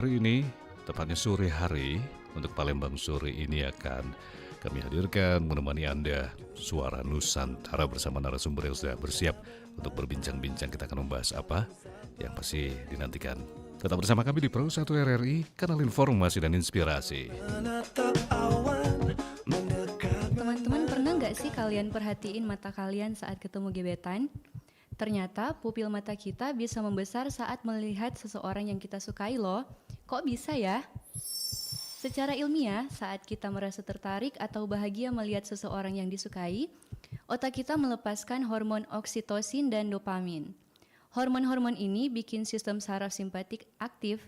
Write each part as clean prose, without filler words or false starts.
Hari ini, tepatnya sore hari, untuk Palembang sore ini akan kami hadirkan menemani Anda Suara Nusantara bersama narasumber yang sudah bersiap untuk berbincang-bincang. Kita akan membahas apa yang pasti dinantikan. Tetap bersama kami di Pro 1 RRI, kanal informasi dan inspirasi. Teman-teman, pernah nggak sih kalian perhatiin mata kalian saat ketemu gebetan? Ternyata pupil mata kita bisa membesar saat melihat seseorang yang kita sukai loh. Kok bisa ya? Secara ilmiah, saat kita merasa tertarik atau bahagia melihat seseorang yang disukai, otak kita melepaskan hormon oksitosin dan dopamin. Hormon-hormon ini bikin sistem saraf simpatik aktif,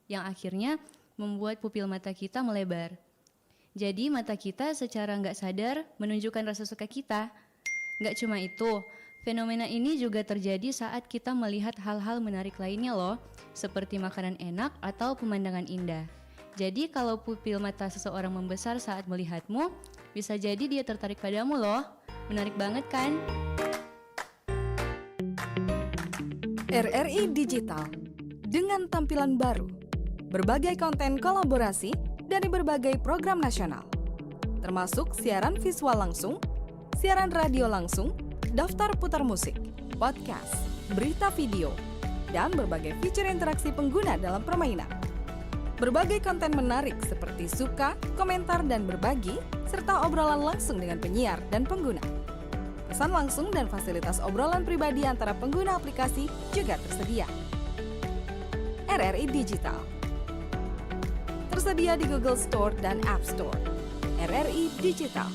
yang akhirnya membuat pupil mata kita melebar. Jadi mata kita secara nggak sadar menunjukkan rasa suka kita. Nggak cuma itu, fenomena ini juga terjadi saat kita melihat hal-hal menarik lainnya loh, seperti makanan enak atau pemandangan indah. Jadi kalau pupil mata seseorang membesar saat melihatmu, bisa jadi dia tertarik padamu loh. Menarik banget kan? RRI Digital dengan tampilan baru, berbagai konten kolaborasi dari berbagai program nasional, termasuk siaran visual langsung, siaran radio langsung, daftar putar musik, podcast, berita video, dan berbagai fitur interaksi pengguna dalam permainan. Berbagai konten menarik seperti suka, komentar, dan berbagi, serta obrolan langsung dengan penyiar dan pengguna. Pesan langsung dan fasilitas obrolan pribadi antara pengguna aplikasi juga tersedia. RRI Digital tersedia di Google Store dan App Store. RRI Digital.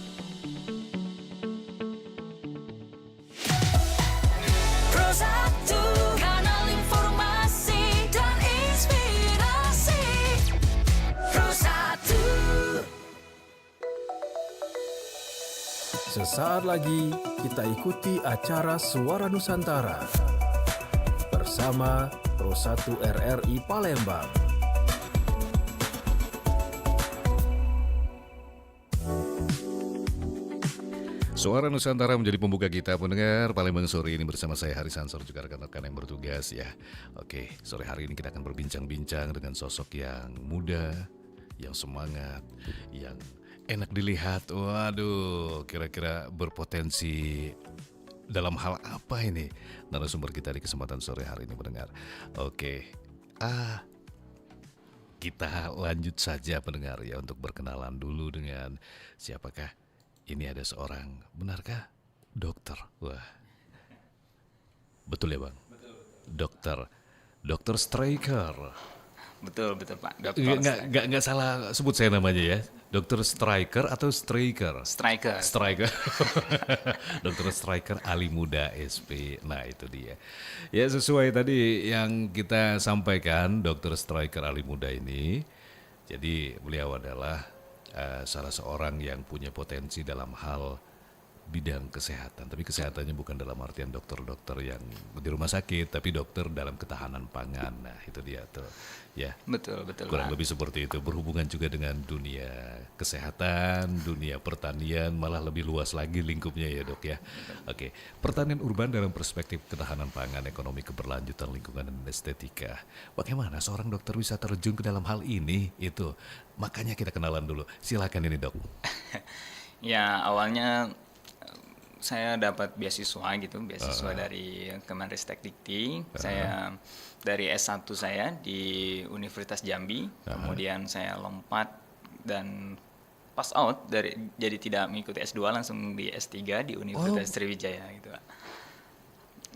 Pro 1, kanal informasi dan inspirasi. Pro 1. Sesaat lagi kita ikuti acara Suara Nusantara bersama Pro 1 RRI Palembang. Suara Nusantara menjadi pembuka kita pendengar Palembang sore ini bersama saya Haris Ansor juga rekan-rekan yang bertugas ya. Oke, sore hari ini kita akan berbincang-bincang dengan sosok yang muda, yang semangat, yang enak dilihat. Waduh, kira-kira berpotensi dalam hal apa ini narasumber kita di kesempatan sore hari ini pendengar. Oke, kita lanjut saja pendengar ya untuk berkenalan dulu dengan siapakah ini. Ada seorang, benarkah dokter? Wah, betul ya bang? Betul. Dokter Striker. Betul Pak. Dokter Nggak salah sebut saya namanya ya. Dokter Striker atau Striker? Striker. Dokter Striker Ali Muda SP. Nah itu dia. Ya sesuai tadi yang kita sampaikan, Dokter Striker Ali Muda ini. Jadi beliau adalah salah seorang yang punya potensi dalam hal bidang kesehatan. Tapi kesehatannya bukan dalam artian dokter-dokter yang di rumah sakit, tapi dokter dalam ketahanan pangan. Nah itu dia tuh. Ya, Betul. kurang Pak. lebih seperti itu. Berhubungan juga dengan dunia kesehatan, dunia pertanian, malah lebih luas lagi lingkupnya ya dok ya. Oke, pertanian urban dalam perspektif ketahanan pangan, ekonomi keberlanjutan, lingkungan dan estetika. Bagaimana seorang dokter bisa terjun ke dalam hal ini? Itu makanya kita kenalan dulu. Silakan ini dok. Ya awalnya saya dapat beasiswa dari Kemenristek Dikti. Saya dari S1 saya di Universitas Jambi, kemudian saya lompat dan pass out jadi tidak mengikuti S2 langsung di S3 di Universitas Sriwijaya gitu Pak.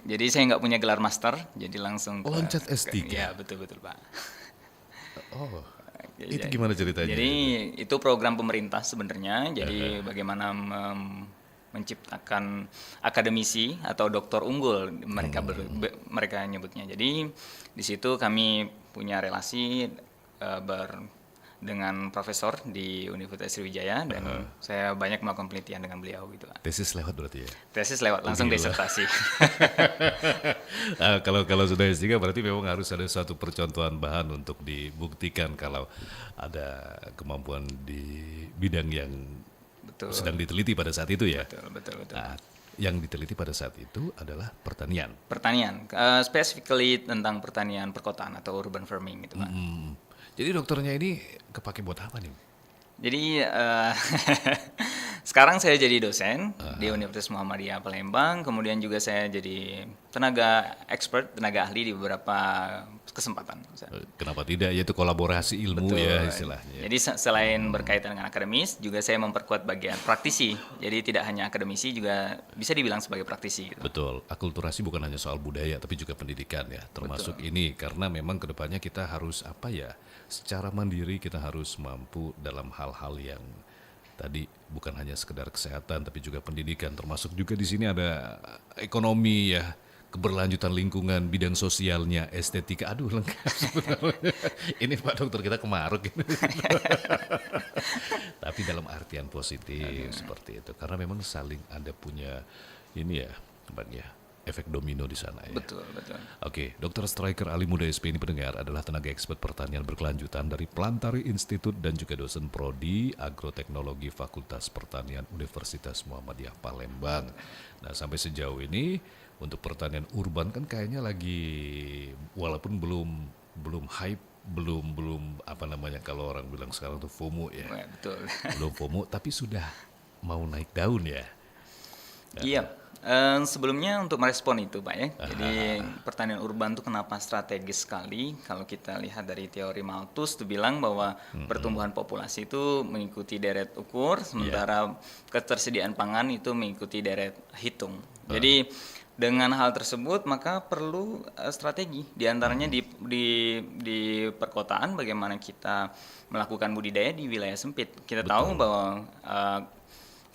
Jadi saya nggak punya gelar master, jadi langsung Loncat S3? Ya betul Pak. Oh, itu gimana ceritanya? Jadi itu program pemerintah sebenarnya. Jadi bagaimana menciptakan akademisi atau doktor unggul mereka nyebutnya. Jadi di situ kami punya relasi dengan profesor di Universitas Sriwijaya dan saya banyak melakukan penelitian dengan beliau gitu. Tesis lewat berarti ya? Tesis lewat langsung disertasi. Kalau sudah S3 berarti memang harus ada satu percontohan bahan untuk dibuktikan kalau ada kemampuan di bidang yang Betul. sedang diteliti pada saat itu ya. Betul. Nah, yang diteliti pada saat itu adalah pertanian. Pertanian, specifically tentang pertanian perkotaan atau urban farming gitu Pak. Jadi dokternya ini kepake buat apa nih? Jadi sekarang saya jadi dosen di Universitas Muhammadiyah Palembang, kemudian juga saya jadi tenaga ahli di beberapa kesempatan. Kenapa tidak? Yaitu kolaborasi ilmu Betul. ya istilahnya. Jadi selain berkaitan dengan akademis, juga saya memperkuat bagian praktisi. Jadi tidak hanya akademisi, juga bisa dibilang sebagai praktisi. Gitu. Betul, akulturasi bukan hanya soal budaya tapi juga pendidikan ya, termasuk ini karena memang kedepannya kita harus secara mandiri kita harus mampu dalam hal-hal yang tadi bukan hanya sekedar kesehatan tapi juga pendidikan, termasuk juga di sini ada ekonomi ya, keberlanjutan lingkungan, bidang sosialnya, estetika, aduh lengkap sebenarnya. Ini Pak Dokter kita kemaruk ini. Tapi dalam artian positif seperti itu, karena memang saling ada punya ini ya, Bang ya, efek domino di sana ya. Betul. Oke, Dr. Striker Ali Muda SP ini pendengar adalah tenaga expert pertanian berkelanjutan dari Plantari Institute dan juga dosen prodi agroteknologi Fakultas Pertanian Universitas Muhammadiyah Palembang. Nah, sampai sejauh ini untuk pertanian urban kan kayaknya lagi walaupun belum hype, belum apa namanya kalau orang bilang sekarang tuh FOMO ya. Betul. Belum FOMO tapi sudah mau naik daun ya. Iya. Sebelumnya untuk merespon itu Pak ya, jadi pertanian urban itu kenapa strategis sekali? Kalau kita lihat dari teori Malthus itu bilang bahwa pertumbuhan populasi itu mengikuti deret ukur, sementara ketersediaan pangan itu mengikuti deret hitung. Jadi dengan hal tersebut maka perlu strategi, diantaranya di perkotaan bagaimana kita melakukan budidaya di wilayah sempit. Kita tahu bahwa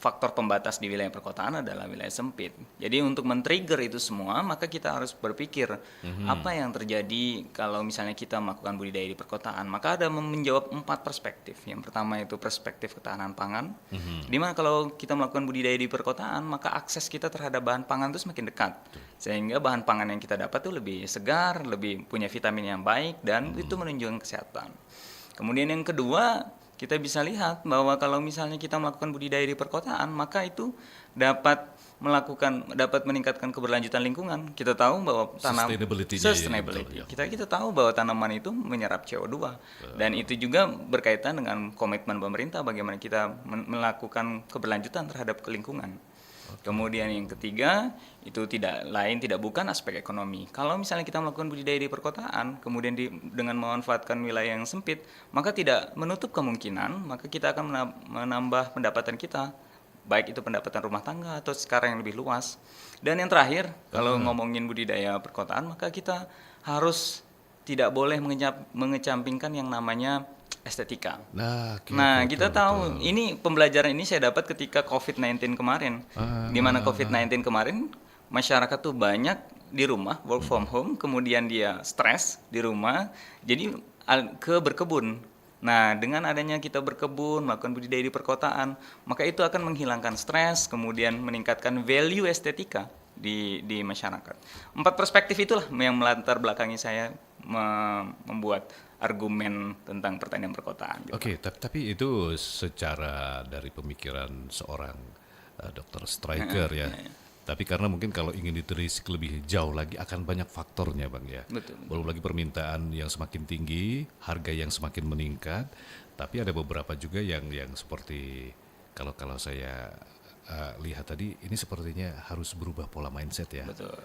faktor pembatas di wilayah perkotaan adalah wilayah sempit. Jadi untuk men-trigger itu semua, maka kita harus berpikir apa yang terjadi kalau misalnya kita melakukan budidaya di perkotaan. Maka ada menjawab 4 perspektif. Yang pertama itu perspektif ketahanan pangan, di mana kalau kita melakukan budidaya di perkotaan, maka akses kita terhadap bahan pangan itu semakin dekat. Sehingga bahan pangan yang kita dapat itu lebih segar, lebih punya vitamin yang baik, dan itu menunjukkan kesehatan. Kemudian yang kedua, kita bisa lihat bahwa kalau misalnya kita melakukan budidaya di perkotaan, maka itu dapat meningkatkan keberlanjutan lingkungan. Kita tahu bahwa sustainability. Kita tahu bahwa tanaman itu menyerap CO2 dan itu juga berkaitan dengan komitmen pemerintah bagaimana kita melakukan keberlanjutan terhadap lingkungan. Kemudian yang ketiga itu tidak bukan aspek ekonomi. Kalau misalnya kita melakukan budidaya di perkotaan, kemudian dengan memanfaatkan wilayah yang sempit, maka tidak menutup kemungkinan, maka kita akan menambah pendapatan kita, baik itu pendapatan rumah tangga atau sekarang yang lebih luas. Dan yang terakhir, kalau ngomongin budidaya perkotaan, maka kita harus tidak boleh mengecampingkan yang namanya estetika. Nah, kita tahu ini pembelajaran ini saya dapat ketika COVID-19 kemarin. Di mana COVID-19 kemarin masyarakat tuh banyak di rumah work from home, kemudian dia stres di rumah, jadi berkebun. Nah, dengan adanya kita berkebun, melakukan budidaya di perkotaan, maka itu akan menghilangkan stres, kemudian meningkatkan value estetika di masyarakat. 4 perspektif itulah yang melatar belakangi saya membuat argumen tentang pertanian perkotaan. Gitu. Oke, tapi itu secara dari pemikiran seorang Dr. Striker ya. Tapi karena mungkin kalau ingin ditelisik lebih jauh lagi akan banyak faktornya Bang ya. Betul. Belum lagi permintaan yang semakin tinggi, harga yang semakin meningkat, tapi ada beberapa juga yang seperti kalau saya lihat tadi ini sepertinya harus berubah pola mindset ya. Betul.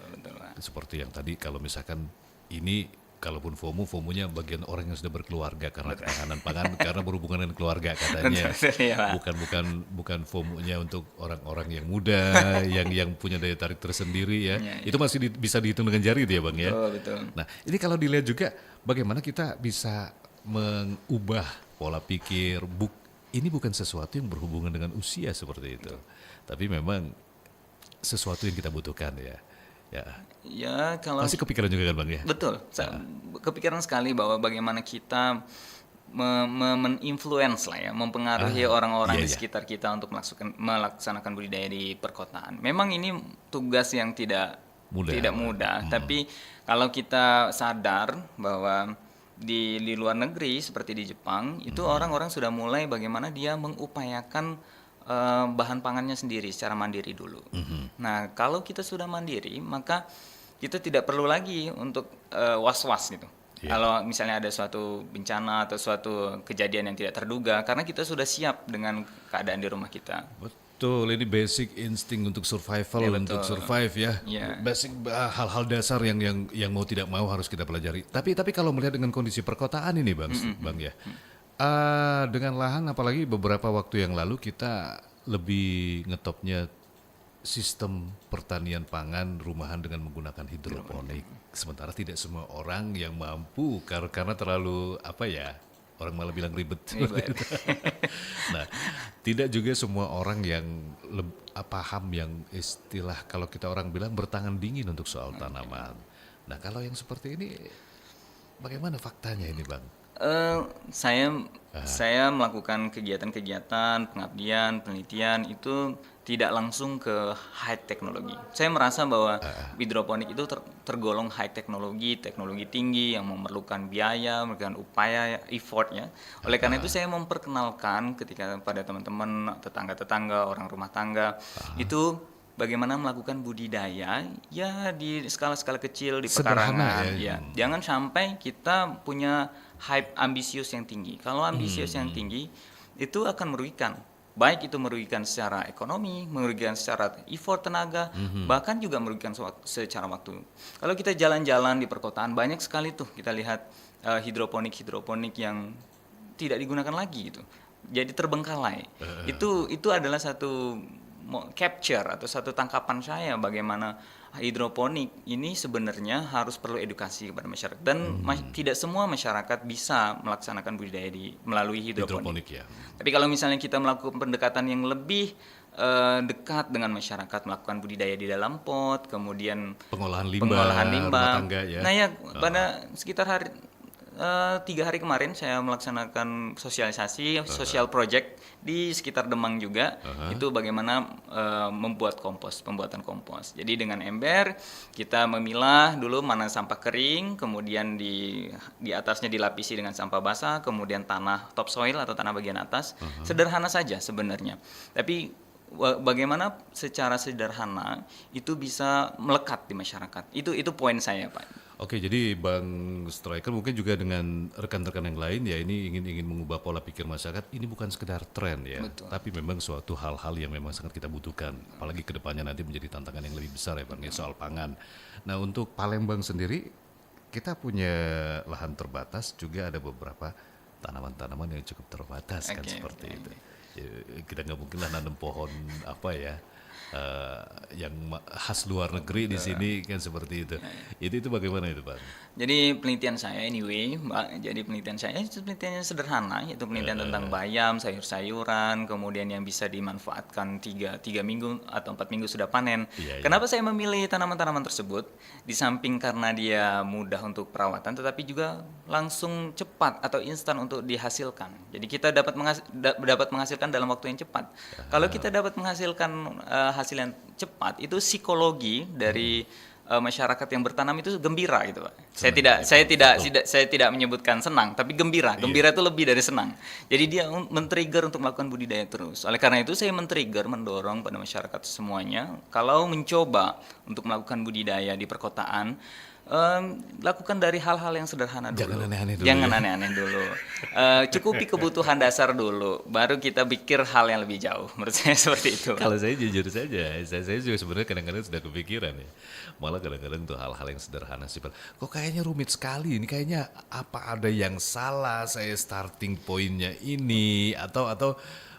Seperti yang tadi kalau misalkan ini kalaupun FOMO-nya bagian orang yang sudah berkeluarga karena ketahanan pangan karena berhubungan dengan keluarga katanya. Bukan FOMO-nya untuk orang-orang yang muda yang punya daya tarik tersendiri ya. Itu masih bisa dihitung dengan jari ya Bang ya. Betul. Nah, ini kalau dilihat juga bagaimana kita bisa mengubah pola pikir. Ini bukan sesuatu yang berhubungan dengan usia seperti itu. Tapi memang sesuatu yang kita butuhkan ya. Ya, kalau masih kepikiran juga kan Bang ya? Betul, kepikiran sekali bahwa bagaimana kita men-influence lah ya, mempengaruhi orang-orang di sekitar kita untuk melaksanakan budidaya di perkotaan. Memang ini tugas yang tidak mudah. Tapi kalau kita sadar bahwa di luar negeri seperti di Jepang, itu orang-orang sudah mulai bagaimana dia mengupayakan bahan pangannya sendiri secara mandiri dulu. Nah, kalau kita sudah mandiri, maka kita tidak perlu lagi untuk was-was gitu. Iya. Kalau misalnya ada suatu bencana atau suatu kejadian yang tidak terduga, karena kita sudah siap dengan keadaan di rumah kita. Betul, ini basic insting untuk survival, Ya, untuk betul. survive ya. Iya. Basic hal-hal dasar yang mau tidak mau harus kita pelajari. Tapi kalau melihat dengan kondisi perkotaan ini, Bang ya. Dengan lahan, apalagi beberapa waktu yang lalu kita lebih ngetopnya sistem pertanian pangan rumahan dengan menggunakan hidroponik. Sementara tidak semua orang yang mampu karena terlalu orang malah bilang ribet. Nah, tidak juga semua orang yang paham yang istilah kalau kita orang bilang bertangan dingin untuk soal tanaman. Nah, kalau yang seperti ini bagaimana faktanya ini, Bang? Saya melakukan kegiatan-kegiatan pengabdian, penelitian itu tidak langsung ke high teknologi. Saya merasa bahwa hidroponik itu tergolong high teknologi, teknologi tinggi yang memerlukan biaya, memerlukan upaya, effortnya. Oleh karena itu saya memperkenalkan ketika pada teman-teman, tetangga-tetangga, orang rumah tangga itu bagaimana melakukan budidaya ya di skala-skala kecil di Sederhana pekarangan. Ya. Jangan sampai kita punya hype ambisius yang tinggi. Kalau ambisius yang tinggi itu akan merugikan. Baik itu merugikan secara ekonomi, merugikan secara effort tenaga, bahkan juga merugikan secara waktu. Kalau kita jalan-jalan di perkotaan banyak sekali tuh kita lihat hidroponik yang tidak digunakan lagi gitu. Jadi terbengkalai. Itu adalah satu capture atau satu tangkapan saya bagaimana hidroponik ini sebenarnya harus perlu edukasi kepada masyarakat dan tidak semua masyarakat bisa melaksanakan budidaya melalui hidroponik. Ya. Tapi kalau misalnya kita melakukan pendekatan yang lebih dekat dengan masyarakat, melakukan budidaya di dalam pot, kemudian Pengolahan limbah, rumah tangga ya. Nah ya pada sekitar 3 hari kemarin saya melaksanakan sosialisasi social project di sekitar Demang juga. Itu bagaimana pembuatan kompos. Jadi dengan ember kita memilah dulu mana sampah kering, kemudian di atasnya dilapisi dengan sampah basah, kemudian tanah topsoil atau tanah bagian atas. Sederhana saja sebenarnya. Tapi bagaimana secara sederhana itu bisa melekat di masyarakat. Itu poin saya, Pak. Oke, jadi Bang Striker mungkin juga dengan rekan-rekan yang lain ya ini ingin mengubah pola pikir masyarakat. Ini bukan sekedar tren ya, tapi memang suatu hal-hal yang memang sangat kita butuhkan. Apalagi kedepannya nanti menjadi tantangan yang lebih besar ya Bang ya soal pangan. Nah untuk Palembang sendiri kita punya lahan terbatas, juga ada beberapa tanaman-tanaman yang cukup terbatas kan seperti itu. Ya, kita nggak mungkin lah nanam pohon yang khas luar negeri di sini kan seperti itu. Itu bagaimana itu, Pak? Jadi penelitian saya Mbak. Jadi penelitian saya itu penelitiannya sederhana, yaitu penelitian tentang bayam, sayur-sayuran, kemudian yang bisa dimanfaatkan 3 minggu atau 4 minggu sudah panen. Kenapa saya memilih tanaman-tanaman tersebut? Di samping karena dia mudah untuk perawatan, tetapi juga langsung cepat atau instan untuk dihasilkan. Jadi kita dapat menghasilkan dalam waktu yang cepat. Kalau kita dapat menghasilkan hasil yang cepat, itu psikologi dari masyarakat yang bertanam itu gembira gitu, Pak. Saya tidak menyebutkan senang, tapi gembira. Gembira itu lebih dari senang. Jadi dia men-trigger untuk melakukan budidaya terus. Oleh karena itu saya mendorong pada masyarakat semuanya kalau mencoba untuk melakukan budidaya di perkotaan, lakukan dari hal-hal yang sederhana dulu. Jangan aneh-aneh dulu. Cukupi kebutuhan dasar dulu, baru kita pikir hal yang lebih jauh. Menurut saya seperti itu. Kalau saya jujur saja, saya juga sebenarnya kadang-kadang sudah kepikiran ya. Malah kadang-kadang tuh hal-hal yang sederhana sih. Kok kayaknya rumit sekali ini, kayaknya apa ada yang salah saya starting pointnya ini atau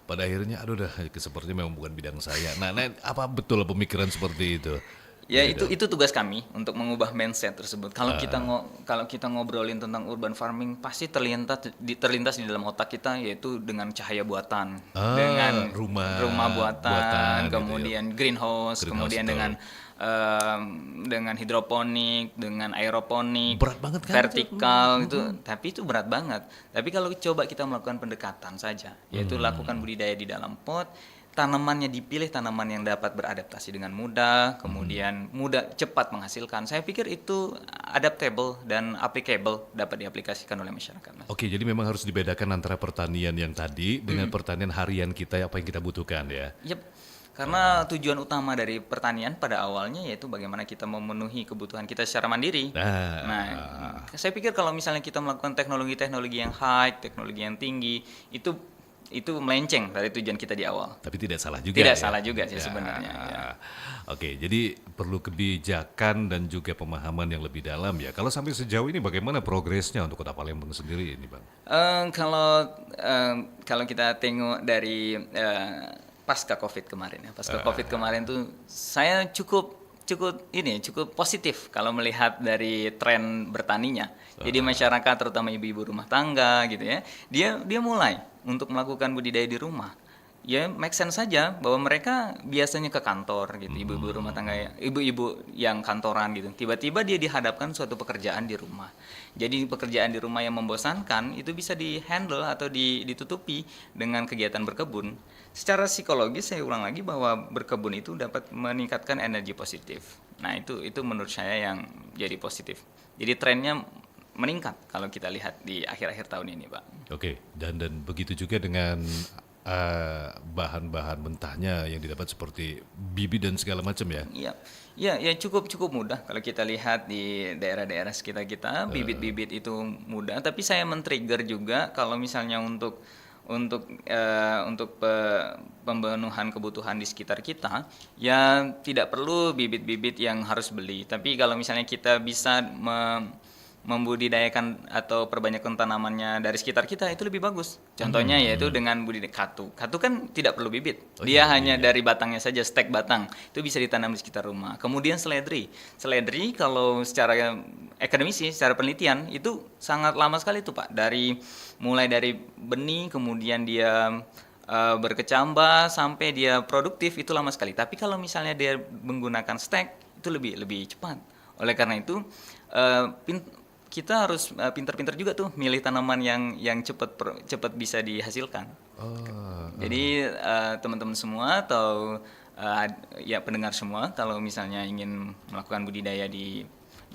pada akhirnya aduh dah sepertinya memang bukan bidang saya. Nah apa betul pemikiran seperti itu? Ya itu tugas kami untuk mengubah mindset tersebut. Kalau kita ngobrolin tentang urban farming pasti terlintas di dalam otak kita yaitu dengan cahaya buatan, dengan rumah buatan, kemudian greenhouse, kemudian dengan hidroponik, dengan aeroponik, berat banget kan vertikal itu. Tapi itu berat banget. Tapi kalau coba kita melakukan pendekatan saja, yaitu lakukan budidaya di dalam pot. Tanamannya dipilih tanaman yang dapat beradaptasi dengan mudah, kemudian mudah cepat menghasilkan. Saya pikir itu adaptable dan applicable, dapat diaplikasikan oleh masyarakat, Mas. Oke, jadi memang harus dibedakan antara pertanian yang tadi dengan pertanian harian kita, apa yang kita butuhkan ya. Yep. Karena tujuan utama dari pertanian pada awalnya yaitu bagaimana kita memenuhi kebutuhan kita secara mandiri. Nah, saya pikir kalau misalnya kita melakukan teknologi-teknologi yang high, teknologi yang tinggi, itu melenceng dari tujuan kita di awal. Tapi tidak salah juga. Tidak ya? salah juga sih sebenarnya. Ya. Oke, jadi perlu kebijakan dan juga pemahaman yang lebih dalam ya. Kalau sampai sejauh ini bagaimana progresnya untuk Kota Palembang sendiri ini, Bang? Kalau kita tengok dari pasca COVID kemarin ya, pasca COVID kemarin tuh saya cukup positif kalau melihat dari tren bertaninya. Jadi masyarakat terutama ibu-ibu rumah tangga gitu ya, dia mulai untuk melakukan budidaya di rumah. Ya make sense saja bahwa mereka biasanya ke kantor gitu, ibu-ibu rumah tangga, ibu-ibu yang kantoran gitu. Tiba-tiba dia dihadapkan suatu pekerjaan di rumah. Jadi pekerjaan di rumah yang membosankan itu bisa dihandle atau ditutupi dengan kegiatan berkebun. Secara psikologis saya ulang lagi bahwa berkebun itu dapat meningkatkan energi positif. Nah itu menurut saya yang jadi positif. Jadi trennya meningkat kalau kita lihat di akhir-akhir tahun ini, Pak. Oke, dan begitu juga dengan bahan-bahan mentahnya yang didapat seperti bibit dan segala macam ya. Iya, cukup mudah kalau kita lihat di daerah-daerah sekitar kita, bibit-bibit itu mudah. Tapi saya men-trigger juga kalau misalnya untuk pembenuhan kebutuhan di sekitar kita, ya tidak perlu bibit-bibit yang harus beli. Tapi kalau misalnya kita bisa membudidayakan atau perbanyakkan tanamannya dari sekitar kita, itu lebih bagus. Contohnya yaitu dengan budidaya katu. Katu kan tidak perlu bibit. Dia hanya dari batangnya saja, stek batang. Itu bisa ditanam di sekitar rumah. Kemudian seledri. Seledri kalau secara akademisi, secara penelitian itu sangat lama sekali itu, Pak. Mulai dari benih, kemudian dia berkecambah sampai dia produktif itu lama sekali. Tapi kalau misalnya dia menggunakan stek itu lebih cepat. Oleh karena itu kita harus pintar-pintar juga tuh milih tanaman yang cepat bisa dihasilkan. Jadi teman-teman semua atau ya pendengar semua kalau misalnya ingin melakukan budidaya di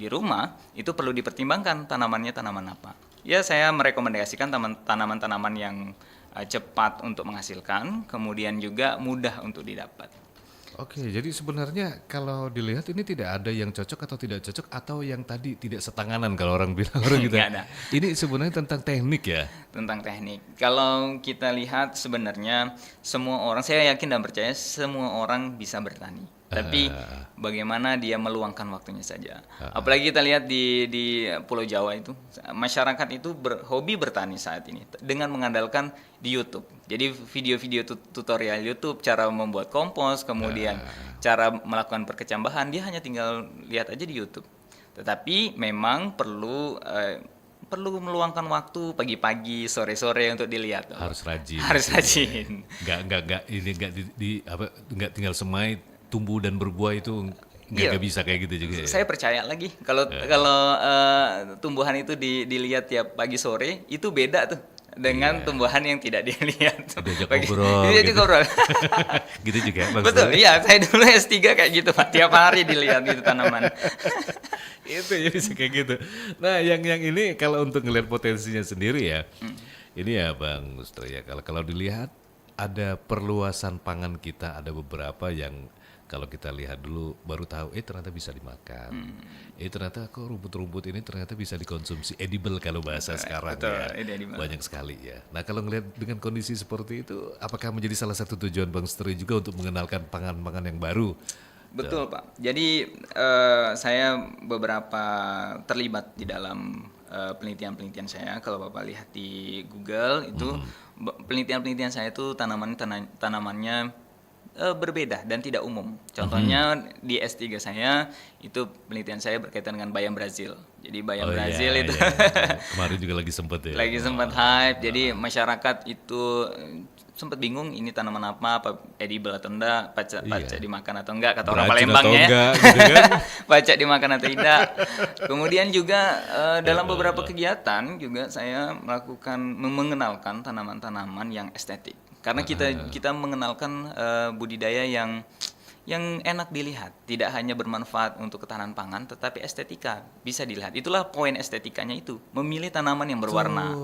rumah itu perlu dipertimbangkan tanamannya tanaman apa. Ya saya merekomendasikan tanaman-tanaman yang cepat untuk menghasilkan, kemudian juga mudah untuk didapat. Oke, jadi sebenarnya kalau dilihat ini tidak ada yang cocok atau tidak cocok atau yang tadi tidak setanganan kalau orang bilang gitu. Nggak ada. Ini sebenarnya tentang teknik ya. Tentang teknik. Kalau kita lihat sebenarnya semua orang, saya yakin dan percaya semua orang bisa bertani. Tapi bagaimana dia meluangkan waktunya saja. Apalagi kita lihat di Pulau Jawa itu, masyarakat itu hobi bertani saat ini dengan mengandalkan di YouTube. Jadi video-video tutorial YouTube, cara membuat kompos, kemudian cara melakukan perkecambahan, dia hanya tinggal lihat aja di YouTube. Tetapi memang perlu meluangkan waktu pagi-pagi, sore-sore untuk dilihat. Harus rajin. Harus rajin. Enggak tinggal semai tumbuh dan berbuah itu nggak bisa kayak gitu juga. Saya percaya lagi kalau tumbuhan itu dilihat tiap pagi sore itu beda tuh dengan tumbuhan yang tidak dilihat. Diajak ngobrol. Diajak ngobrol. Gitu juga. Betul. Iya, saya dulu S3 kayak gitu, Pak. Tiap hari dilihat gitu tanaman. Itu ya bisa kayak gitu. Nah, yang ini kalau untuk ngelihat potensinya sendiri ya. Ini ya Bang Lustro ya. Kalau dilihat ada perluasan pangan kita, ada beberapa yang kalau kita lihat dulu baru tahu ternyata bisa dimakan. Ternyata kok rumput-rumput ini ternyata bisa dikonsumsi, edible kalau bahasa sekarang. Betul, ya. edible. Banyak sekali ya. Nah, kalau ngelihat dengan kondisi seperti itu, apakah menjadi salah satu tujuan Bang Stri juga untuk mengenalkan pangan-pangan yang baru? Betul, Pak. Jadi saya beberapa terlibat di dalam penelitian-penelitian saya. Kalau Bapak lihat di Google itu penelitian-penelitian saya itu tanamannya berbeda dan tidak umum. Contohnya di S3 saya itu penelitian saya berkaitan dengan bayam Brazil. Jadi bayam Brazil itu kemarin juga lagi sempat ya. Lagi sempat hype. Jadi masyarakat itu sempat bingung ini tanaman apa edible atau enggak, pacak dimakan atau enggak, kata orang Palembangnya ya. Gitu kan? Pacak dimakan atau tidak. Kemudian juga dalam beberapa kegiatan juga saya mengenalkan tanaman-tanaman yang estetik. Karena kita mengenalkan budidaya yang enak dilihat, tidak hanya bermanfaat untuk ketahanan pangan, tetapi estetika bisa dilihat. Itulah poin estetikanya itu, memilih tanaman yang berwarna.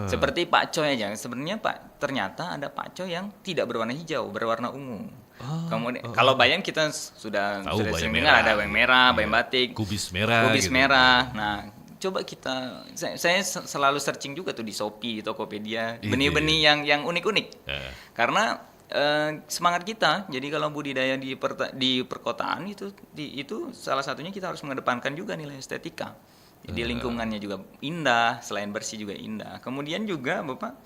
Seperti pakcoy aja, sebenarnya ternyata ada pakcoy yang tidak berwarna hijau, berwarna ungu. Kemudian kalau bayam kita sudah Tahu bayam sering merah. dengar ada bayam merah, bayam Iya. batik, Kubis merah kubis gitu. merah. Nah, coba saya selalu searching juga tuh di Shopee, di Tokopedia, Iya. benih-benih yang unik-unik. Eh. Karena semangat kita, jadi kalau budidaya di perkotaan itu salah satunya kita harus mengedepankan juga nilai estetika. Jadi lingkungannya juga indah, selain bersih juga indah. Kemudian juga Bapak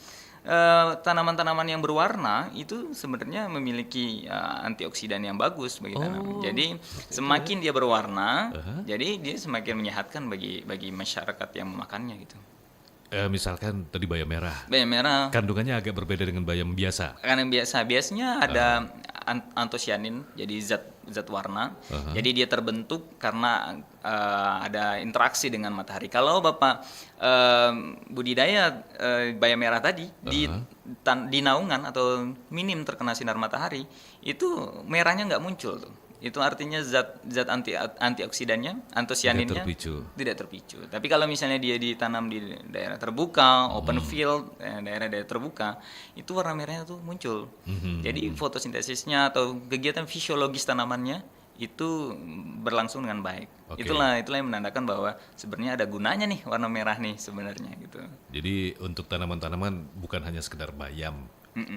tanaman-tanaman yang berwarna itu sebenarnya memiliki antioksidan yang bagus bagi tanaman. Jadi semakin dia berwarna, jadi dia semakin menyehatkan bagi masyarakat yang memakannya gitu. Misalkan tadi bayam merah, Bayam merah kandungannya agak berbeda dengan bayam biasa. karena biasanya ada antosianin, jadi zat warna. Jadi dia terbentuk karena ada interaksi dengan matahari. Kalau Bapak budidaya bayam merah tadi di naungan atau minim terkena sinar matahari, itu merahnya nggak muncul tuh. Itu artinya zat antioksidannya, antosianinnya tidak terpicu. Tapi kalau misalnya dia ditanam di daerah terbuka, open field, daerah-daerah terbuka, itu warna merahnya tuh muncul. Jadi fotosintesisnya atau kegiatan fisiologis tanamannya itu berlangsung dengan baik. Oke. Itulah yang menandakan bahwa sebenarnya ada gunanya nih warna merah nih sebenarnya gitu. Jadi untuk tanaman-tanaman bukan hanya sekedar bayam,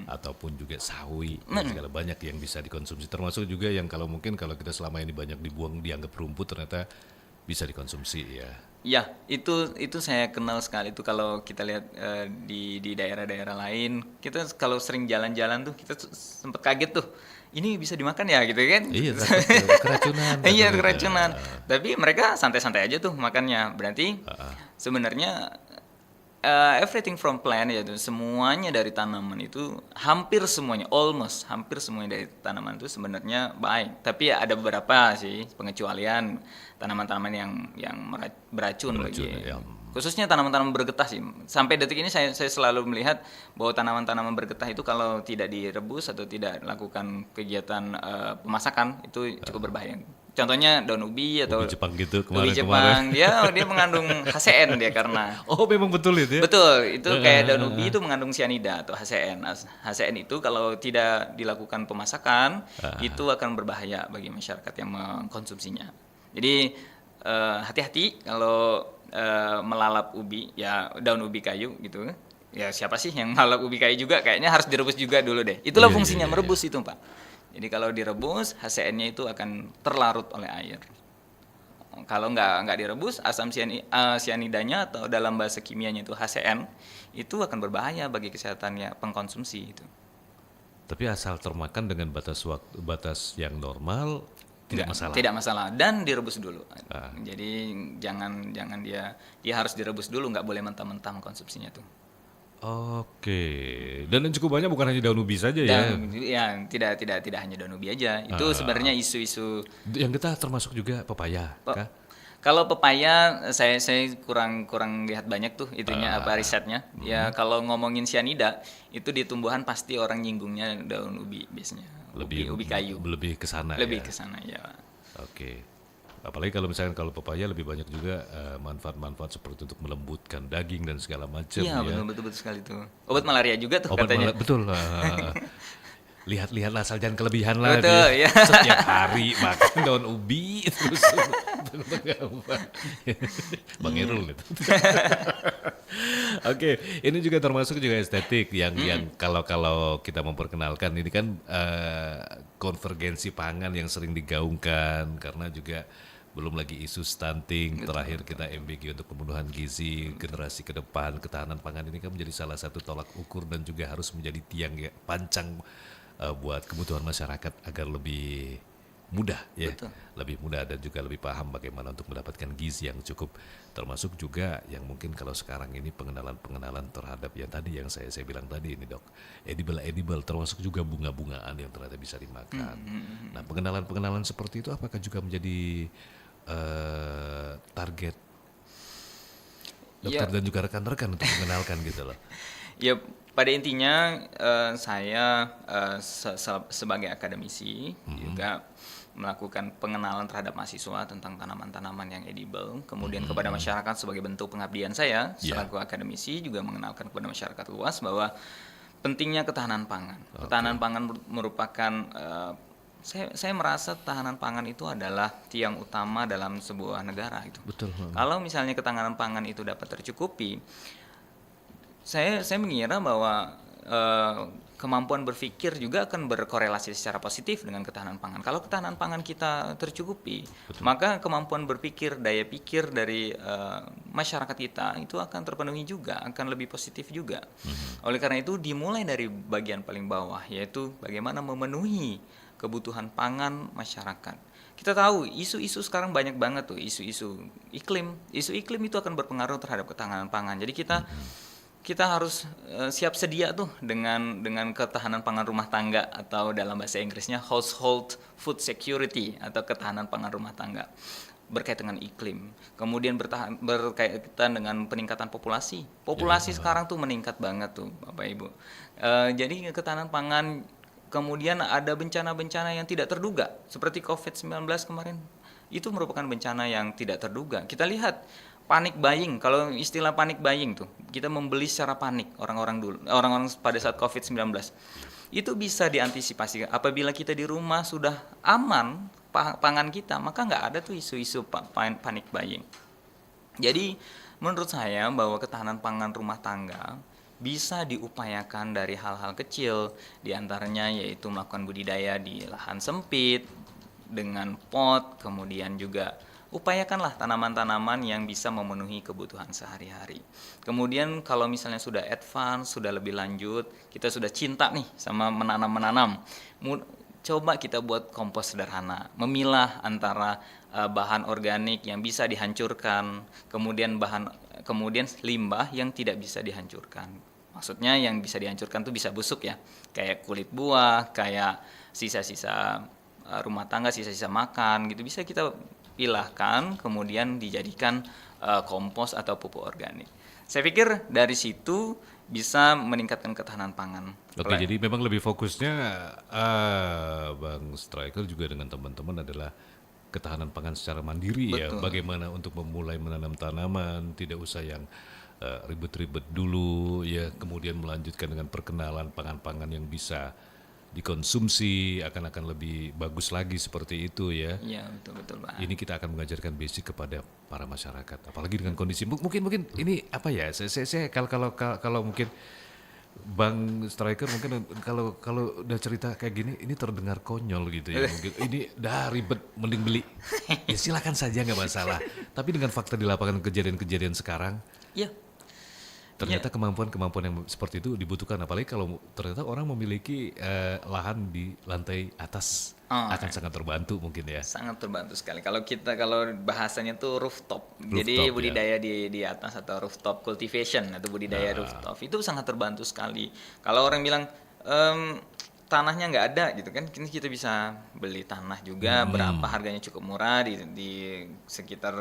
ataupun juga sawi, dan segala banyak yang bisa dikonsumsi. Termasuk juga yang kalau kita selama ini banyak dibuang dianggap rumput, ternyata bisa dikonsumsi ya. Ya, itu saya kenal sekali itu kalau kita lihat di daerah-daerah lain, kita kalau sering jalan-jalan tuh kita sempat kaget tuh. Ini bisa dimakan ya gitu kan? Iya, keracunan. Iya, keracunan. Tapi mereka santai-santai aja tuh makannya. Berarti sebenarnya everything from plant yaitu semuanya dari tanaman itu hampir semuanya hampir semuanya dari tanaman itu sebenarnya baik. Tapi ada beberapa sih pengecualian tanaman-tanaman yang beracun bagi ya. khususnya tanaman-tanaman bergetah sih. Sampai detik ini saya selalu melihat bahwa tanaman-tanaman bergetah itu kalau tidak direbus atau tidak lakukan kegiatan pemasakan itu cukup berbahaya. Contohnya daun ubi atau Ubi Jepang gitu ubi Jepang, dia mengandung HCN dia karena Oh, memang betul itu ya? betul itu kayak daun ubi itu mengandung cyanida atau HCN. HCN itu kalau tidak dilakukan pemasakan itu akan berbahaya bagi masyarakat yang mengkonsumsinya. Jadi hati-hati kalau melalap ubi, ya daun ubi kayu gitu. Ya siapa sih yang melalap ubi kayu juga? Kayaknya harus direbus juga dulu deh. Itulah fungsinya merebus itu, Pak. Jadi kalau direbus, HCN-nya itu akan terlarut oleh air. Kalau nggak direbus, asam cyanidanya atau dalam bahasa kimianya itu HCN, itu akan berbahaya bagi kesehatannya pengkonsumsi itu. Tapi asal termakan dengan batas yang normal, tidak masalah. Tidak masalah, dan direbus dulu. Jadi jangan dia harus direbus dulu, nggak boleh mentah-mentah mengkonsumsinya tuh. Oke, dan yang cukup banyak bukan hanya daun ubi saja Dan ya tidak hanya daun ubi aja. Itu sebenarnya isu-isu. Yang kita termasuk juga pepaya, kah? Kalau pepaya saya kurang lihat banyak tuh itunya apa risetnya. Ya kalau ngomongin cyanida itu di tumbuhan pasti orang nyinggungnya daun ubi biasanya. Ubi kayu. Lebih ke sana Lebih ya. ke sana ya. Oke. Apalagi kalau misalkan kalau pepaya lebih banyak juga manfaat-manfaat seperti untuk melembutkan daging dan segala macam Iya, betul sekali tuh. Obat malaria juga tuh katanya. Betul. Lihat-lihat asal jangan kelebihan lah. Betul, ya. Setiap hari makan daun ubi terus. Bang Irul itu. Oke, ini juga termasuk juga estetik yang kalau kita memperkenalkan ini kan konvergensi pangan yang sering digaungkan karena juga belum lagi isu stunting, terakhir kita MBG untuk pembunuhan gizi, generasi ke depan, ketahanan pangan ini kan menjadi salah satu tolak ukur dan juga harus menjadi tiang ya, pancang buat kebutuhan masyarakat agar lebih mudah ya, lebih mudah dan juga lebih paham bagaimana untuk mendapatkan gizi yang cukup, termasuk juga yang mungkin kalau sekarang ini pengenalan terhadap yang tadi yang saya bilang tadi ini dok, edible termasuk juga bunga-bungaan yang ternyata bisa dimakan. Nah pengenalan seperti itu apakah juga menjadi target dokter dan juga rekan-rekan untuk mengenalkan gitu loh? Ya pada intinya saya sebagai akademisi juga melakukan pengenalan terhadap mahasiswa tentang tanaman-tanaman yang edible, kemudian kepada masyarakat sebagai bentuk pengabdian saya selaku akademisi juga mengenalkan kepada masyarakat luas bahwa pentingnya ketahanan pangan. Ketahanan pangan merupakan saya merasa ketahanan pangan itu adalah tiang utama dalam sebuah negara itu. Betul. Kalau misalnya ketahanan pangan itu dapat tercukupi, saya mengira bahwa kemampuan berpikir juga akan berkorelasi secara positif dengan ketahanan pangan. Kalau ketahanan pangan kita tercukupi, maka kemampuan berpikir, daya pikir dari masyarakat kita itu akan terpenuhi juga, akan lebih positif juga. Oleh karena itu dimulai dari bagian paling bawah, yaitu bagaimana memenuhi kebutuhan pangan masyarakat. Kita tahu isu-isu sekarang banyak banget tuh, isu-isu iklim. Isu iklim itu akan berpengaruh terhadap ketahanan pangan. Jadi kita harus siap sedia tuh dengan ketahanan pangan rumah tangga, atau dalam bahasa Inggrisnya household food security atau ketahanan pangan rumah tangga berkaitan dengan iklim. Kemudian berkaitan dengan peningkatan populasi. Populasi sekarang tuh meningkat banget tuh Bapak Ibu. Jadi ketahanan pangan, kemudian ada bencana-bencana yang tidak terduga seperti COVID-19 kemarin. Itu merupakan bencana yang tidak terduga. Kita lihat panic buying, kalau istilah panic buying tuh, kita membeli secara panik orang-orang pada saat COVID-19. Itu bisa diantisipasi apabila kita di rumah sudah aman pangan kita, maka nggak ada tuh isu-isu panic buying. Jadi menurut saya bahwa ketahanan pangan rumah tangga bisa diupayakan dari hal-hal kecil, diantaranya yaitu melakukan budidaya di lahan sempit dengan pot, kemudian juga upayakanlah tanaman-tanaman yang bisa memenuhi kebutuhan sehari-hari. Kemudian kalau misalnya sudah advance, sudah lebih lanjut, kita sudah cinta nih sama menanam-menanam, coba kita buat kompos sederhana, memilah antara bahan organik yang bisa dihancurkan, kemudian limbah yang tidak bisa dihancurkan. Maksudnya yang bisa dihancurkan tuh bisa busuk ya, kayak kulit buah, kayak sisa-sisa rumah tangga, sisa-sisa makan gitu, bisa kita pilahkan kemudian dijadikan kompos atau pupuk organik. Saya pikir dari situ bisa meningkatkan ketahanan pangan. Oke, jadi memang lebih fokusnya Bang Striker juga dengan teman-teman adalah ketahanan pangan secara mandiri. Betul. Ya. Bagaimana untuk memulai menanam tanaman, tidak usah yang ribet-ribet dulu, ya, kemudian melanjutkan dengan perkenalan pangan-pangan yang bisa dikonsumsi akan lebih bagus lagi seperti itu ya. Iya, betul Pak. Ini kita akan mengajarkan basic kepada para masyarakat, apalagi dengan kondisi mungkin ini apa ya? Saya kalau mungkin Bang Striker mungkin kalau udah cerita kayak gini ini terdengar konyol gitu ya. Mungkin ini dah ribet mending beli. Ya silakan saja nggak masalah. Tapi dengan fakta di lapangan kejadian-kejadian sekarang, iya. Ternyata kemampuan yang seperti itu dibutuhkan, apalagi kalau ternyata orang memiliki lahan di lantai atas, akan sangat terbantu mungkin ya. Sangat terbantu sekali. Kalau bahasanya tuh rooftop. Jadi budidaya di atas atau rooftop cultivation atau budidaya rooftop itu sangat terbantu sekali. Kalau orang bilang tanahnya nggak ada gitu kan, kita bisa beli tanah juga, berapa harganya cukup murah di sekitar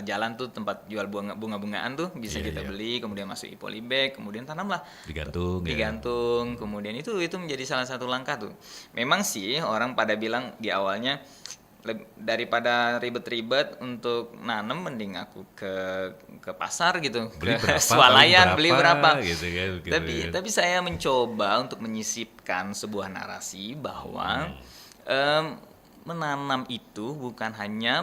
jalan tuh tempat jual bunga-bungaan tuh bisa kita beli, kemudian masuk polybag, kemudian tanamlah, digantung, kemudian itu menjadi salah satu langkah tuh. Memang sih orang pada bilang di awalnya daripada ribet-ribet untuk nanam mending aku ke pasar gitu, beli ke swalayan beli berapa gitu kan, tapi saya mencoba untuk menyisipkan sebuah narasi bahwa menanam itu bukan hanya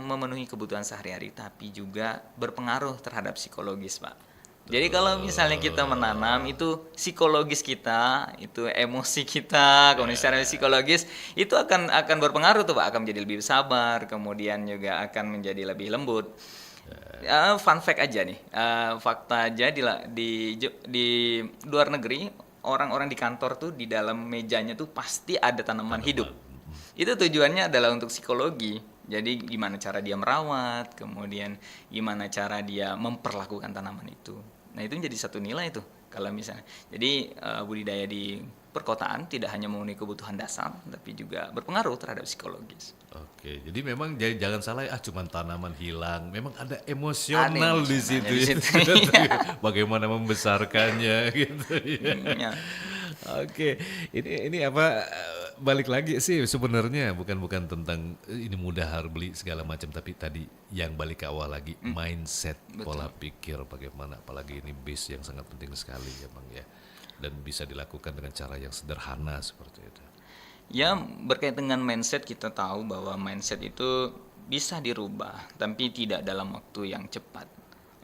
memenuhi kebutuhan sehari-hari tapi juga berpengaruh terhadap psikologis Pak. Jadi kalau misalnya kita menanam itu psikologis kita, itu emosi kita, kemudian secara psikologis itu akan berpengaruh tuh Pak, akan menjadi lebih sabar, kemudian juga akan menjadi lebih lembut. Fun fact aja nih, fakta aja di luar negeri orang-orang di kantor tuh di dalam mejanya tuh pasti ada tanaman hidup. Itu tujuannya adalah untuk psikologi. Jadi gimana cara dia merawat, kemudian gimana cara dia memperlakukan tanaman itu. Nah itu menjadi satu nilai tuh kalau misalnya. Jadi budidaya di perkotaan tidak hanya memenuhi kebutuhan dasar, tapi juga berpengaruh terhadap psikologis. Oke, jadi memang jangan salah cuma tanaman hilang, memang ada emosional di situ. Bagaimana membesarkannya gitu ya. Oke, ini apa? balik lagi sih sebenarnya bukan tentang ini mudah harus beli segala macam, tapi tadi yang balik ke awal lagi mindset, pola pikir bagaimana, apalagi ini base yang sangat penting sekali ya Bang ya, dan bisa dilakukan dengan cara yang sederhana seperti itu. Ya, berkaitan dengan mindset, kita tahu bahwa mindset itu bisa dirubah, tapi tidak dalam waktu yang cepat.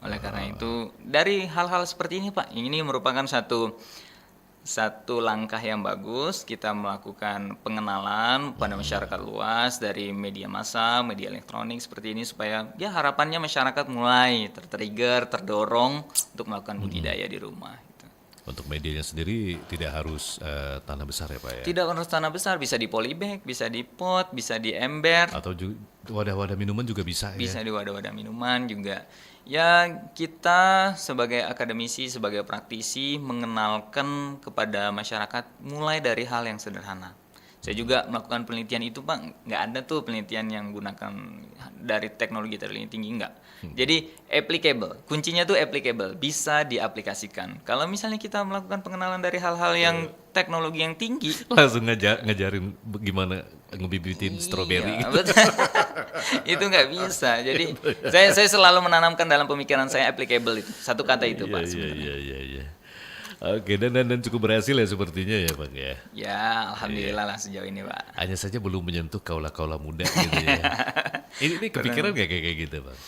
Oleh karena itu, dari hal-hal seperti ini Pak, ini merupakan satu langkah yang bagus. Kita melakukan pengenalan pada masyarakat luas dari media massa, media elektronik seperti ini, supaya ya harapannya masyarakat mulai tertrigger, terdorong untuk melakukan budidaya di rumah. Untuk medianya sendiri tidak harus tanah besar ya Pak ya? Tidak harus tanah besar, bisa di polybag, bisa di pot, bisa di ember. Atau wadah-wadah minuman juga bisa ya? Bisa di wadah-wadah minuman juga. Ya, kita sebagai akademisi, sebagai praktisi mengenalkan kepada masyarakat mulai dari hal yang sederhana. Saya juga melakukan penelitian itu Pak, nggak ada tuh penelitian yang gunakan dari teknologi tinggi, enggak. Jadi applicable, kuncinya tuh applicable, bisa diaplikasikan. Kalau misalnya kita melakukan pengenalan dari hal-hal yang teknologi yang tinggi, Langsung ngajarin gimana ngebibitin stroberi iya, gitu. betul. Itu nggak bisa. Jadi saya selalu menanamkan dalam pemikiran saya applicable itu. Satu kata itu Pak sebenarnya. Iya. Oke, dan cukup berhasil ya sepertinya ya Bang ya. Ya, alhamdulillah lah sejauh ini Pak. Hanya saja belum menyentuh kaula-kaula muda gitu ya. Ini kepikiran gak kayak gitu Bang?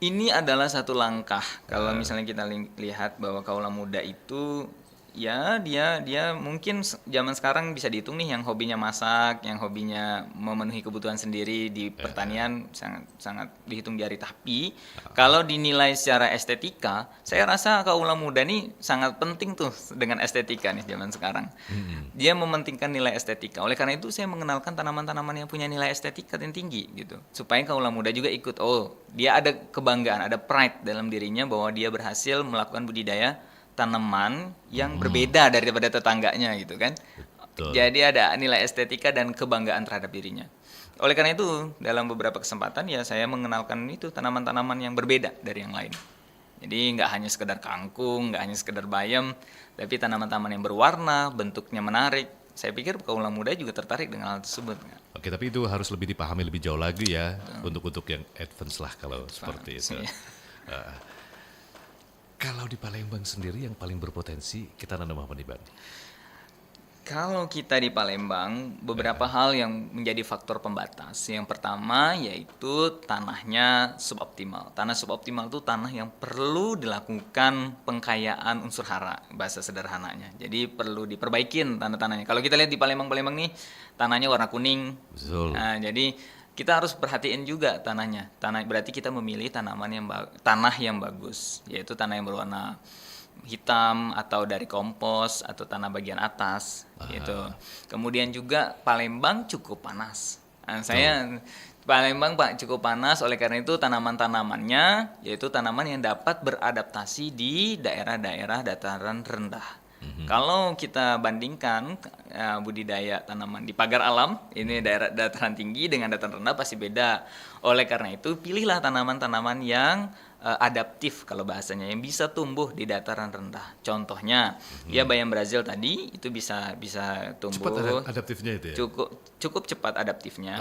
Ini adalah satu langkah. Kalau misalnya kita lihat bahwa kaula muda itu, ya dia mungkin zaman sekarang bisa dihitung nih, yang hobinya masak, yang hobinya memenuhi kebutuhan sendiri di pertanian, sangat dihitung jari. Tapi kalau dinilai secara estetika, saya rasa kaula muda nih sangat penting tuh dengan estetika nih zaman sekarang. Dia mementingkan nilai estetika. Oleh karena itu saya mengenalkan tanaman-tanaman yang punya nilai estetika yang tinggi gitu, supaya kaula muda juga ikut. Oh, dia ada kebanggaan, ada pride dalam dirinya bahwa dia berhasil melakukan budidaya tanaman yang berbeda daripada tetangganya gitu kan. Betul. Jadi ada nilai estetika dan kebanggaan terhadap dirinya. Oleh karena itu dalam beberapa kesempatan ya saya mengenalkan itu tanaman-tanaman yang berbeda dari yang lain. Jadi nggak hanya sekedar kangkung, nggak hanya sekedar bayam, tapi tanaman-tanaman yang berwarna, bentuknya menarik. Saya pikir kaula muda juga tertarik dengan hal tersebut. Oke, tapi itu harus lebih dipahami lebih jauh lagi ya, untuk yang advance lah kalau seperti itu. Iya. Kalau di Palembang sendiri yang paling berpotensi kita nanam apa nih Bang? Kalau kita di Palembang, beberapa hal yang menjadi faktor pembatas. Yang pertama yaitu tanahnya suboptimal. Tanah suboptimal itu tanah yang perlu dilakukan pengkayaan unsur hara, bahasa sederhananya. Jadi perlu diperbaikin tanah-tanahnya. Kalau kita lihat di Palembang nih, tanahnya warna kuning. Betul. Nah, jadi kita harus perhatiin juga tanahnya. Berarti kita memilih tanah yang bagus, yaitu tanah yang berwarna hitam atau dari kompos atau tanah bagian atas gitu. Kemudian juga Palembang cukup panas. Palembang Pak cukup panas, oleh karena itu tanaman-tanamannya yaitu tanaman yang dapat beradaptasi di daerah-daerah dataran rendah. Kalau kita bandingkan budidaya tanaman di pagar alam, ini daerah dataran tinggi dengan dataran rendah pasti beda. Oleh karena itu pilihlah tanaman-tanaman yang adaptif kalau bahasanya, yang bisa tumbuh di dataran rendah. Contohnya, ya bayam Brazil tadi itu bisa tumbuh. Cepat adaptifnya itu ya? Cukup cepat adaptifnya.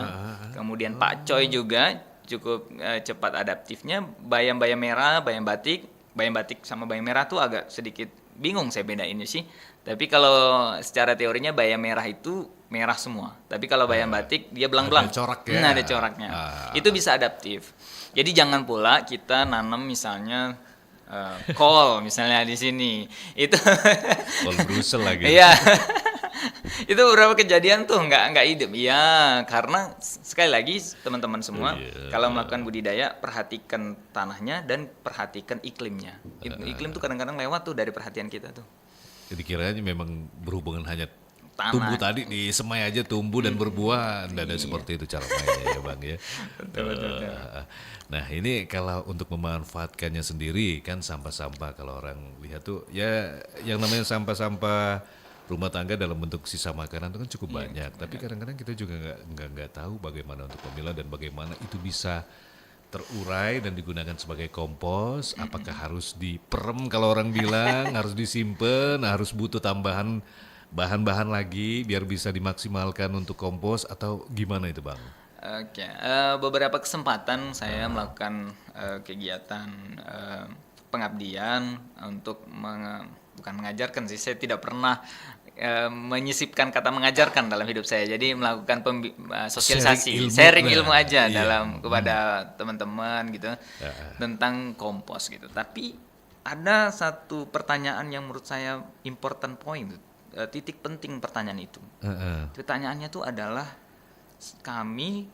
Kemudian pakcoy juga cukup cepat adaptifnya. Bayam-bayam merah, bayam batik sama bayam merah tuh agak sedikit bingung saya bedainnya sih. Tapi kalau secara teorinya bayam merah itu merah semua. Tapi kalau bayam batik dia belang-belang. Ada corak ya? Ada coraknya. Itu bisa adaptif. Jadi jangan pula kita nanam misalnya kol misalnya di sini. Itu Kol Brusel lagi. iya. Itu beberapa kejadian tuh nggak hidup. Iya, karena sekali lagi teman-teman semua kalau melakukan budidaya perhatikan tanahnya dan perhatikan iklimnya. Iklim tuh kadang-kadang lewat tuh dari perhatian kita tuh. Jadi kiranya memang berhubungan hanya Tanah. tumbuh tadi di semai aja tumbuh dan berbuah, tidak ada seperti itu cara mainnya ya Bang ya. Betul. Nah ini kalau untuk memanfaatkannya sendiri kan sampah-sampah, kalau orang lihat tuh ya yang namanya sampah-sampah rumah tangga dalam bentuk sisa makanan itu kan cukup banyak. Tapi kadang-kadang kita juga nggak tahu bagaimana untuk memilah dan bagaimana itu bisa terurai dan digunakan sebagai kompos. Apakah harus diperem kalau orang bilang, harus disimpan, harus butuh tambahan bahan-bahan lagi biar bisa dimaksimalkan untuk kompos atau gimana itu Bang? Oke, beberapa kesempatan saya melakukan kegiatan pengabdian untuk bukan mengajarkan sih, saya tidak pernah menyisipkan kata mengajarkan dalam hidup saya. Jadi melakukan sosialisasi, sharing ilmu aja dalam kepada teman-teman gitu tentang kompos gitu. Tapi ada satu pertanyaan yang menurut saya important point, titik penting pertanyaan itu. Pertanyaannya tuh adalah kami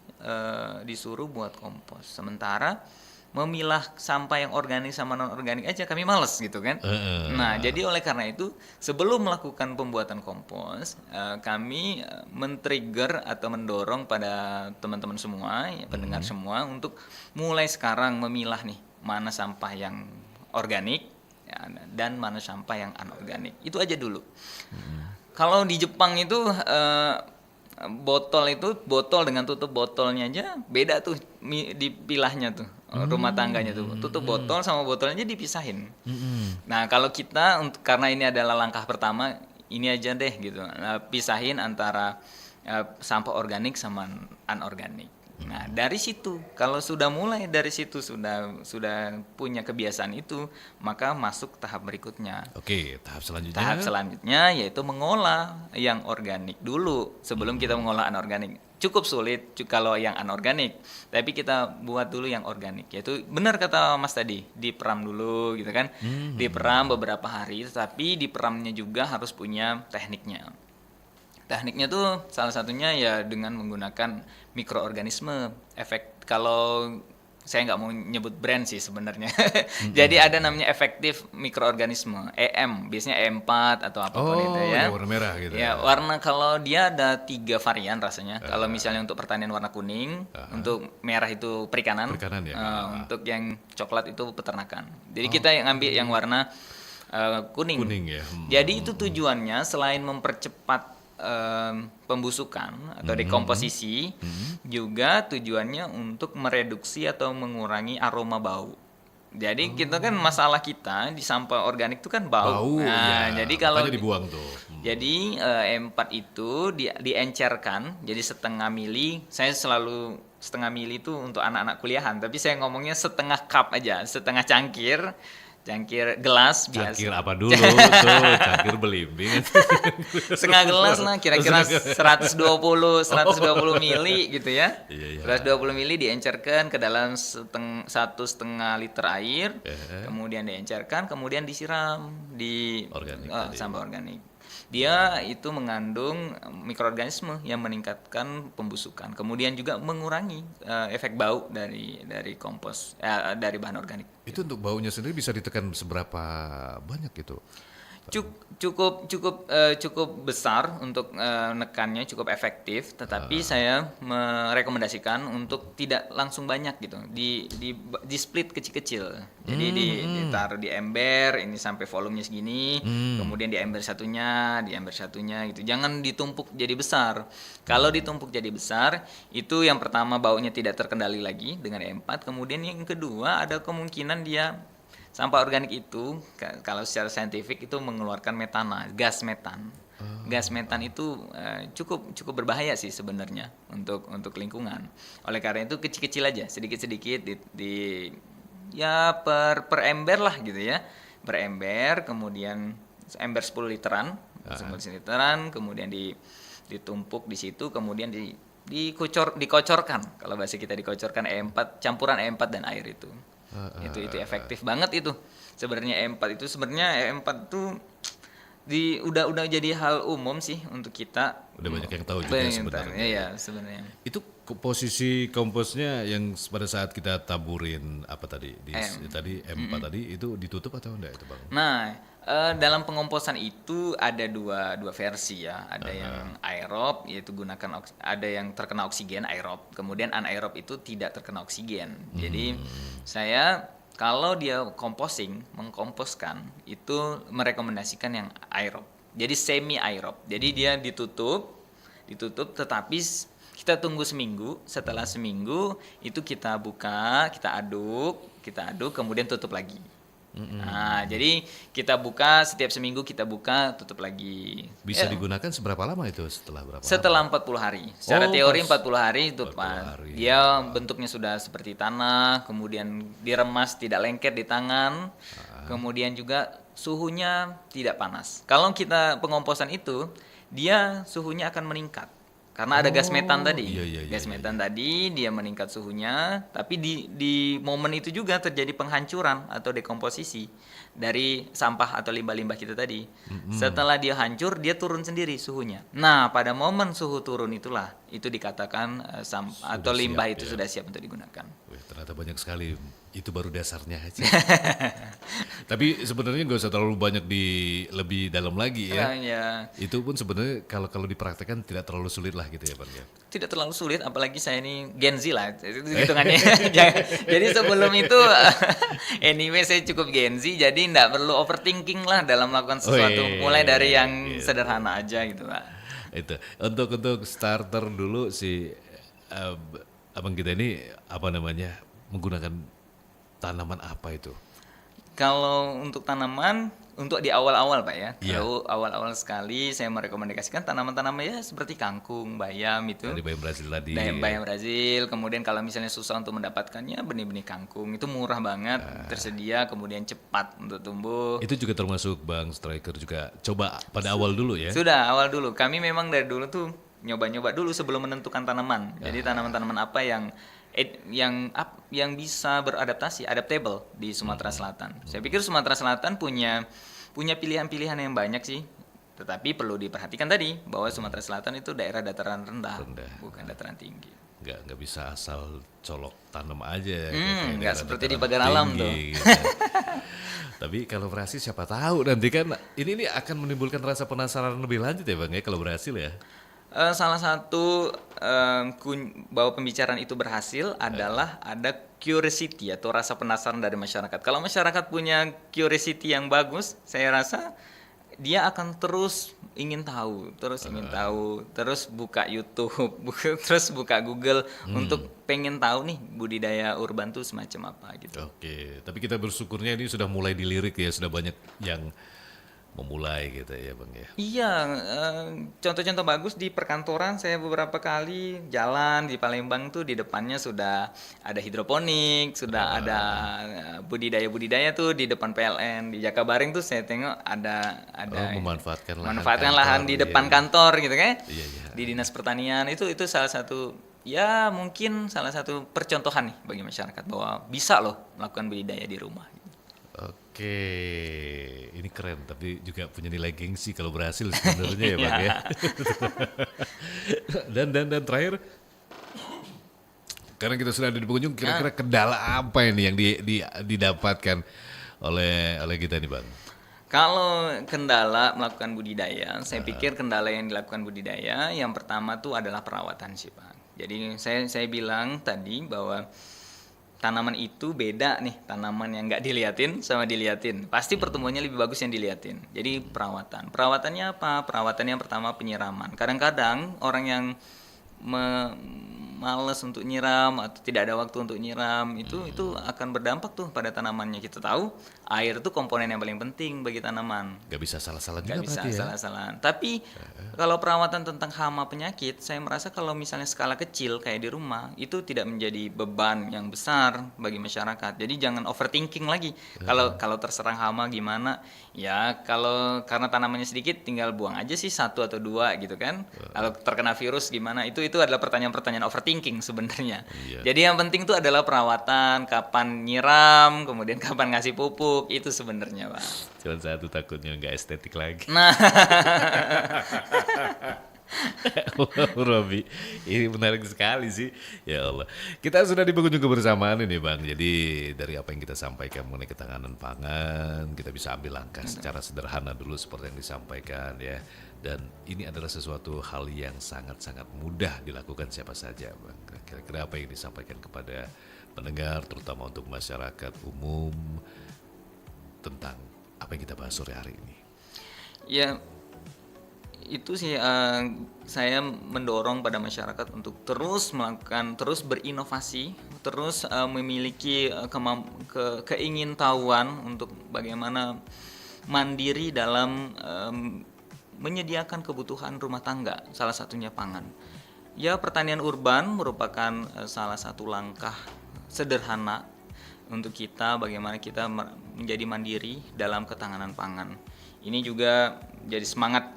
disuruh buat kompos, sementara memilah sampah yang organik sama non organik aja kami males gitu kan. Nah jadi oleh karena itu sebelum melakukan pembuatan kompos kami men-trigger atau mendorong pada teman-teman semua ya, pendengar semua untuk mulai sekarang memilah nih mana sampah yang organik ya, dan mana sampah yang anorganik. Itu aja dulu. Kalau di Jepang itu botol dengan tutup botolnya aja beda tuh dipilahnya tuh rumah tangganya tuh tutup botol sama botolnya dipisahin. Nah kalau kita karena ini adalah langkah pertama ini aja deh gitu, pisahin antara sampah organik sama anorganik. Nah dari situ kalau sudah mulai dari situ sudah punya kebiasaan itu maka masuk tahap berikutnya. Oke, tahap selanjutnya. Tahap selanjutnya yaitu mengolah yang organik dulu sebelum kita mengolah anorganik. Cukup sulit kalau yang anorganik, tapi kita buat dulu yang organik. Yaitu benar kata Mas tadi, diperam dulu gitu kan. Diperam beberapa hari, tapi diperamnya juga harus punya tekniknya. Tekniknya tuh salah satunya ya dengan menggunakan mikroorganisme. Kalau saya nggak mau nyebut brand sih sebenarnya. Jadi ada namanya efektif mikroorganisme, EM, biasanya E4 atau apapun itu ya. Warna merah gitu. Ya, warna kalau dia ada 3 varian rasanya. Kalau misalnya untuk pertanian warna kuning, untuk merah itu perikanan, ya. untuk yang coklat itu peternakan. Jadi kita yang ambil yang warna kuning. Kuning ya. Jadi itu tujuannya selain mempercepat pembusukan atau dekomposisi, juga tujuannya untuk mereduksi atau mengurangi aroma bau. Jadi kita kan masalah kita di sampah organik itu kan bau. Nah, jadi kalau dibuang tuh. Jadi E4 itu diencerkan jadi setengah mili. Saya selalu setengah mili itu untuk anak-anak kuliahan, tapi saya ngomongnya setengah cup aja, setengah cangkir gelas biasa. Cangkir apa dulu tuh? Cangkir belimbing. Setengah gelas lah kira-kira 120 mili gitu ya. 120 mili diencerkan ke dalam 1,5 liter air. Kemudian diencerkan, kemudian disiram di sampah organik. Dia itu mengandung mikroorganisme yang meningkatkan pembusukan, kemudian juga mengurangi efek bau dari kompos dari bahan organik. Itu untuk baunya sendiri bisa ditekan seberapa banyak gitu? Cukup besar untuk nekannya, cukup efektif, tetapi saya merekomendasikan untuk tidak langsung banyak gitu, di split kecil-kecil. Jadi ditaruh di ember ini sampai volumenya segini, kemudian di ember satunya gitu. Jangan ditumpuk jadi besar. Kalau ditumpuk jadi besar, itu yang pertama baunya tidak terkendali lagi dengan E4, kemudian yang kedua ada kemungkinan dia sampah organik itu kalau secara saintifik itu mengeluarkan metana, gas metan. Gas metan itu cukup berbahaya sih sebenarnya untuk lingkungan. Oleh karena itu kecil-kecil aja, sedikit-sedikit ya per ember lah gitu ya. Per ember, kemudian ember 10 literan, 10 literan, kemudian ditumpuk di situ, kemudian dikocorkan. Kalau bahasa kita dikocorkan E4, campuran E4 dan air itu. Itu efektif banget itu. Sebenarnya E4 itu tuh udah jadi hal umum sih untuk kita. Udah banyak yang tahu juga sebenarnya. Iya, sebenarnya. Itu posisi komposnya yang pada saat kita taburin apa tadi tadi M4 tadi itu ditutup atau enggak itu Bang? Nah, dalam pengomposan itu ada dua versi ya. Ada yang aerob, yaitu gunakan ada yang terkena oksigen aerob. Kemudian anaerob itu tidak terkena oksigen. Jadi saya kalau dia mengkomposkan itu merekomendasikan yang aerob. Jadi semi aerob. Jadi dia ditutup tetapi kita tunggu seminggu. Setelah seminggu itu kita buka, kita aduk, kemudian tutup lagi. Nah, jadi kita buka setiap seminggu, kita buka, tutup lagi. Bisa Ya, digunakan seberapa lama itu setelah berapa lama? setelah 40 hari. Secara Oh, teori pas 40 hari itu 40 Pak. hari. Dia bentuknya sudah seperti tanah, kemudian diremas tidak lengket di tangan. Kemudian juga suhunya tidak panas. Kalau kita pengomposan itu, dia suhunya akan meningkat. Karena ada gas metan tadi. iya, Gas metan tadi dia meningkat suhunya, tapi di momen itu juga terjadi penghancuran atau dekomposisi dari sampah atau limbah-limbah kita tadi. Setelah dia hancur, dia turun sendiri suhunya. Nah, pada momen suhu turun itulah itu dikatakan atau limbah siap, itu ya. sudah siap untuk digunakan. Wih, ternyata banyak sekali. Itu baru dasarnya aja. Tapi sebenarnya nggak usah terlalu banyak lebih dalam lagi ya. Ya, Itu pun sebenarnya kalau dipraktekkan tidak terlalu sulit lah gitu ya Bang ya. tidak terlalu sulit, apalagi saya ini Gen Z lah, itu hitungannya. Jadi sebelum itu, anyway saya cukup Gen Z, jadi nggak perlu overthinking lah dalam melakukan sesuatu. Wih, Mulai dari yang gitu. sederhana aja gitu Pak. Itu untuk starter dulu si abang kita ini apa namanya menggunakan tanaman apa itu? Kalau untuk tanaman, untuk di awal-awal Pak ya, Iya. kalau awal-awal sekali saya merekomendasikan tanaman-tanaman ya seperti kangkung, bayam itu. Dari bayam Brazil tadi. Bayam Brazil, kemudian kalau misalnya susah untuk mendapatkannya, benih-benih kangkung itu murah banget, tersedia, kemudian cepat untuk tumbuh. Itu juga termasuk Bang Striker juga coba pada awal dulu ya. Sudah awal dulu. Kami memang dari dulu tuh nyoba-nyoba dulu sebelum menentukan tanaman. Jadi tanaman-tanaman apa yang bisa beradaptasi, adaptable di Sumatera Selatan. Saya pikir Sumatera Selatan punya pilihan-pilihan yang banyak sih. Tetapi perlu diperhatikan tadi bahwa Sumatera Selatan itu daerah dataran rendah, bukan dataran tinggi. Nggak bisa asal colok tanam aja. Nggak daerah seperti di dataran Pagar Alam tinggi tuh. gitu. Tapi kalau berhasil siapa tahu nanti kan ini akan menimbulkan rasa penasaran lebih lanjut ya Bang ya kalau berhasil ya. Salah satu bahwa pembicaraan itu berhasil adalah ada curiosity atau rasa penasaran dari masyarakat. Kalau masyarakat punya curiosity yang bagus, saya rasa dia akan terus ingin tahu, terus buka YouTube, terus buka Google untuk pengen tahu nih budidaya urban tuh semacam apa gitu. Oke, tapi kita bersyukurnya ini sudah mulai dilirik ya, sudah banyak yang memulai gitu ya Bang ya. Iya, contoh-contoh bagus di perkantoran saya beberapa kali jalan di Palembang tuh di depannya sudah ada hidroponik, sudah ada budidaya-budidaya tuh di depan PLN. Di Jakabaring tuh saya tengok ada Memanfaatkan lahan manfaatkan kantor, lahan di iya, depan iya. kantor gitu kan. Iya, iya. Di Dinas Pertanian itu salah satu ya mungkin salah satu percontohan nih bagi masyarakat bahwa bisa loh melakukan budidaya di rumah. Oke, ini keren tapi juga punya nilai gengsi kalau berhasil sebenarnya ya Bang ya. dan terakhir, karena kita sudah ada di pengunjung, kira-kira kendala apa ini yang didapatkan oleh kita nih Bang? Kalau kendala melakukan budidaya, saya pikir kendala yang dilakukan budidaya yang pertama tuh adalah perawatan sih Pak. Jadi saya bilang tadi bahwa tanaman itu beda nih, tanaman yang nggak diliatin sama diliatin. Pasti pertumbuhannya lebih bagus yang diliatin. Jadi perawatan. Perawatannya apa? Perawatannya yang pertama penyiraman. Kadang-kadang orang yang malas untuk nyiram atau tidak ada waktu untuk nyiram itu akan berdampak tuh pada tanamannya. Kita tahu air itu komponen yang paling penting bagi tanaman. Gak bisa salah-salah juga Nggak bisa berarti ya. salah-salahan. Tapi kalau perawatan tentang hama penyakit, saya merasa kalau misalnya skala kecil kayak di rumah, itu tidak menjadi beban yang besar bagi masyarakat. Jadi jangan overthinking lagi. Kalau terserang hama gimana? Ya kalau karena tanamannya sedikit, tinggal buang aja sih 1 atau 2 gitu kan. Kalau terkena virus gimana? Itu adalah pertanyaan-pertanyaan overthinking sebenarnya. Iya. Jadi yang penting itu adalah perawatan, kapan nyiram, kemudian kapan ngasih pupuk, itu sebenarnya Pak. Cuma satu takutnya nggak estetik lagi. Nah, Robi, ini menarik sekali sih. Ya Allah. Kita sudah di pengunjung kebersamaan ini Bang. Jadi dari apa yang kita sampaikan mengenai ketahanan pangan, kita bisa ambil langkah secara sederhana dulu seperti yang disampaikan ya. Dan ini adalah sesuatu hal yang sangat-sangat mudah dilakukan siapa saja Bang. Kira-kira apa yang disampaikan kepada pendengar, terutama untuk masyarakat umum, tentang apa yang kita bahas sore hari ini. ya itu sih saya mendorong pada masyarakat untuk terus berinovasi, terus memiliki keingintahuan untuk bagaimana mandiri dalam menyediakan kebutuhan rumah tangga, salah satunya pangan. Ya, pertanian urban merupakan salah satu langkah sederhana untuk kita bagaimana kita menjadi mandiri dalam ketahanan pangan. Ini juga jadi semangat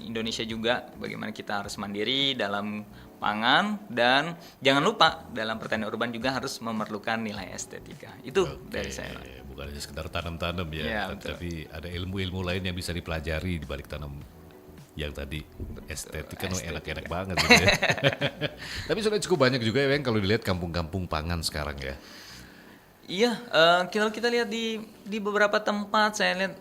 Indonesia juga bagaimana kita harus mandiri dalam pangan, dan jangan lupa dalam pertanian urban juga harus memerlukan nilai estetika. Itu dari saya. Bukan hanya sekedar tanam-tanam ya, Ya, betul. tapi ada ilmu-ilmu lain yang bisa dipelajari di balik tanam yang tadi. Estetika kan enak-enak banget gitu ya. Tapi sudah cukup banyak juga ya kalau dilihat kampung-kampung pangan sekarang ya. Iya, kalau kita lihat di beberapa tempat, saya lihat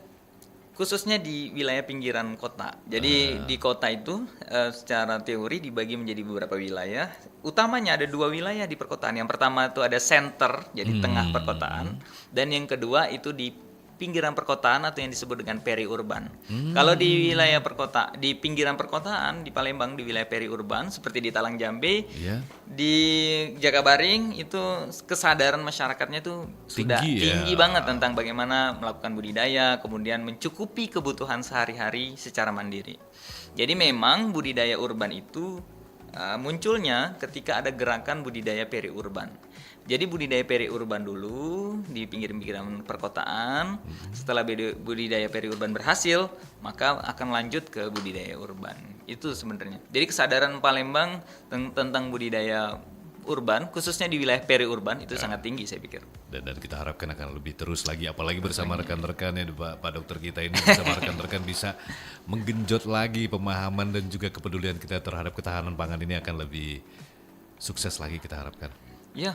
khususnya di wilayah pinggiran kota. Jadi di kota itu secara teori dibagi menjadi beberapa wilayah. Utamanya ada 2 wilayah di perkotaan. Yang pertama itu ada center, jadi tengah perkotaan. Dan yang kedua itu di pinggiran perkotaan atau yang disebut dengan periurban. Kalau di wilayah di pinggiran perkotaan di Palembang, di wilayah periurban seperti di Talang Jambe, Iya. di Jakabaring itu kesadaran masyarakatnya tuh sudah Tinggi ya. tinggi banget tentang bagaimana melakukan budidaya, kemudian mencukupi kebutuhan sehari-hari secara mandiri. Jadi memang budidaya urban itu munculnya ketika ada gerakan budidaya periurban. Jadi budidaya periurban dulu di pinggir-pinggiran perkotaan. Setelah budidaya periurban berhasil, maka akan lanjut ke budidaya urban. Itu sebenarnya. Jadi kesadaran Palembang tentang budidaya urban, khususnya di wilayah periurban itu sangat tinggi saya pikir. Dan kita harapkan akan lebih terus lagi, apalagi bersama rekan-rekan ya Pak Dokter kita ini, bersama rekan-rekan bisa menggenjot lagi pemahaman dan juga kepedulian kita terhadap ketahanan pangan ini akan lebih sukses lagi kita harapkan. Ya,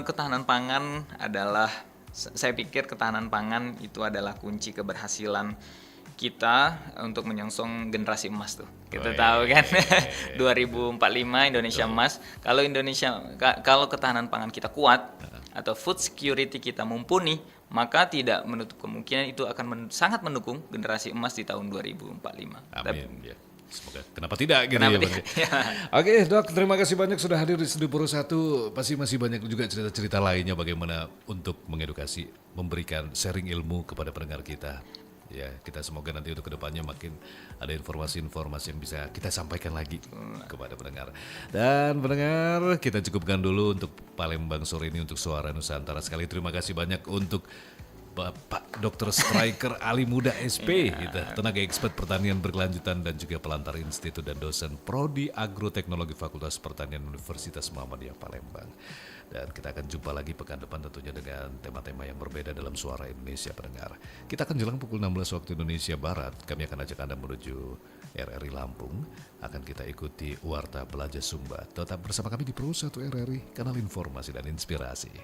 ketahanan pangan adalah, saya pikir ketahanan pangan itu adalah kunci keberhasilan kita untuk menyongsong generasi emas tuh. Kita tahu kan 2045 Indonesia emas. Kalau ketahanan pangan kita kuat atau food security kita mumpuni, maka tidak menutup kemungkinan itu akan sangat mendukung generasi emas di tahun 2045. Amin. Ya. Semoga kenapa tidak gitu Kenapa ya Bang. Oke Dok, terima kasih banyak sudah hadir di Studio Pro 1. Pasti masih banyak juga cerita-cerita lainnya bagaimana untuk mengedukasi, memberikan sharing ilmu kepada pendengar kita. Ya, kita semoga nanti untuk kedepannya makin ada informasi-informasi yang bisa kita sampaikan lagi kepada pendengar. Dan pendengar, kita cukupkan dulu untuk Palembang sore ini untuk Suara Nusantara. Sekali terima kasih banyak untuk Bapak Dr. Striker Ali Muda SP, tenaga expert pertanian berkelanjutan dan juga pelantar institut dan dosen Prodi Agroteknologi Fakultas Pertanian Universitas Muhammadiyah Palembang. Dan kita akan jumpa lagi pekan depan tentunya dengan tema-tema yang berbeda dalam Suara Indonesia pendengar. Kita akan jelang pukul 16 waktu Indonesia Barat, kami akan ajak Anda menuju RRI Lampung. Akan kita ikuti Warta Belajar Sumba. Tetap bersama kami di Pro 1 RRI, kanal informasi dan inspirasi.